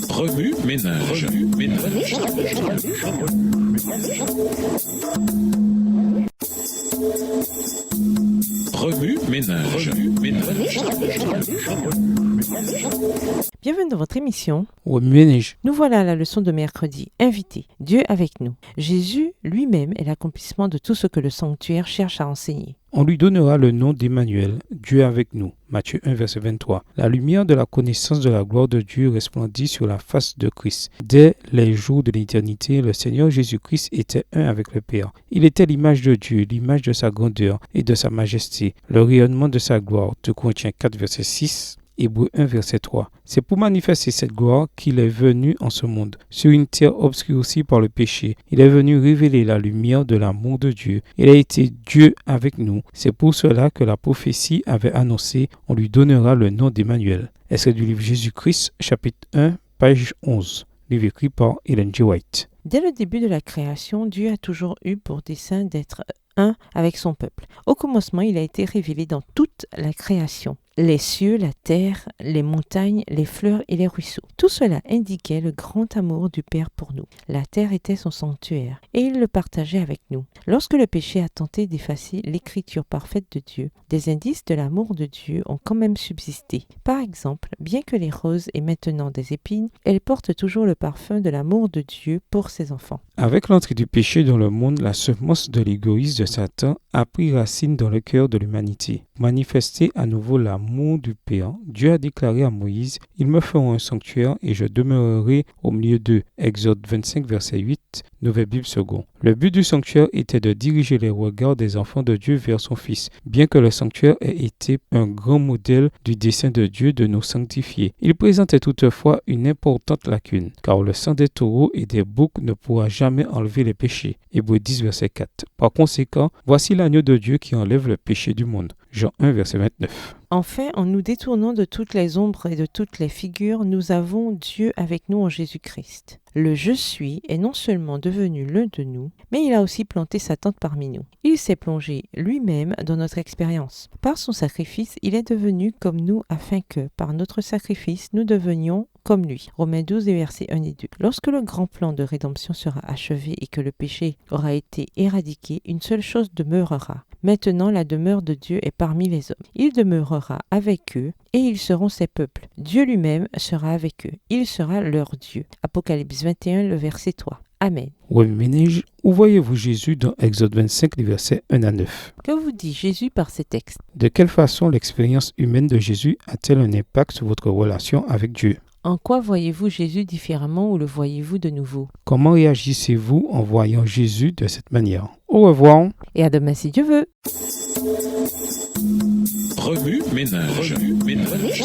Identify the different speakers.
Speaker 1: Remue ménage. Remue ménage.
Speaker 2: Bienvenue dans votre émission.
Speaker 3: Ménage.
Speaker 2: Nous voilà à la leçon de mercredi. Invité, Dieu avec nous. Jésus lui-même est l'accomplissement de tout ce que le sanctuaire cherche à enseigner.
Speaker 3: On lui donnera le nom d'Emmanuel, Dieu avec nous. Matthieu 1, verset 23. La lumière de la connaissance de la gloire de Dieu resplendit sur la face de Christ. Dès les jours de l'éternité, le Seigneur Jésus-Christ était un avec le Père. Il était l'image de Dieu, l'image de sa grandeur et de sa majesté, le rayonnement de sa gloire. 2 Corinthiens 4, verset 6. Hébreux 1, verset 3. C'est pour manifester cette gloire qu'il est venu en ce monde, sur une terre obscurcie par le péché. Il est venu révéler la lumière de l'amour de Dieu. Il a été Dieu avec nous. C'est pour cela que la prophétie avait annoncé « On lui donnera le nom d'Emmanuel ». Extrait du livre Jésus-Christ, chapitre 1, page 11. Livre écrit par Ellen G. White.
Speaker 2: Dès le début de la création, Dieu a toujours eu pour dessein d'être un avec son peuple. Au commencement, il a été révélé dans toute la création. Les cieux, la terre, les montagnes, les fleurs et les ruisseaux. Tout cela indiquait le grand amour du Père pour nous. La terre était son sanctuaire et il le partageait avec nous. Lorsque le péché a tenté d'effacer l'écriture parfaite de Dieu, des indices de l'amour de Dieu ont quand même subsisté. Par exemple, bien que les roses aient maintenant des épines, elles portent toujours le parfum de l'amour de Dieu pour ses enfants.
Speaker 3: Avec l'entrée du péché dans le monde, la semence de l'égoïsme de Satan a pris racine dans le cœur de l'humanité. Pour manifester à nouveau l'amour du Père, Dieu a déclaré à Moïse « Ils me feront un sanctuaire et je demeurerai au milieu d'eux ». Exode 25, verset 8, Nouvelle Bible seconde. Le but du sanctuaire était de diriger les regards des enfants de Dieu vers son Fils. Bien que le sanctuaire ait été un grand modèle du dessein de Dieu de nous sanctifier, il présentait toutefois une importante lacune, car le sang des taureaux et des boucs ne pourra jamais enlever les péchés. Hébreux 10, verset 4. Par conséquent, voici l'agneau de Dieu qui enlève le péché du monde. Jean 1, verset 29.
Speaker 2: Enfin, en nous détournant de toutes les ombres et de toutes les figures, nous avons Dieu avec nous en Jésus-Christ. Le « Je suis » est non seulement devenu l'un de nous, mais il a aussi planté sa tente parmi nous. Il s'est plongé lui-même dans notre expérience. Par son sacrifice, il est devenu comme nous afin que, par notre sacrifice, nous devenions comme lui. Romains 12, versets 1 et 2. Lorsque le grand plan de rédemption sera achevé et que le péché aura été éradiqué, une seule chose demeurera. Maintenant, la demeure de Dieu est parmi les hommes. Il demeurera avec eux et ils seront ses peuples. Dieu lui-même sera avec eux. Il sera leur Dieu. Apocalypse 21, le verset 3. Amen.
Speaker 3: Oui, Ménage, où voyez-vous Jésus dans Exode 25, les versets 1 à 9?
Speaker 2: Que vous dit Jésus par ces textes?
Speaker 3: De quelle façon l'expérience humaine de Jésus a-t-elle un impact sur votre relation avec Dieu?
Speaker 2: En quoi voyez-vous Jésus différemment ou le voyez-vous de nouveau?
Speaker 3: Comment réagissez-vous en voyant Jésus de cette manière? Au revoir.
Speaker 2: Et à demain si Dieu veut.
Speaker 1: Remue ménage. Remue ménage.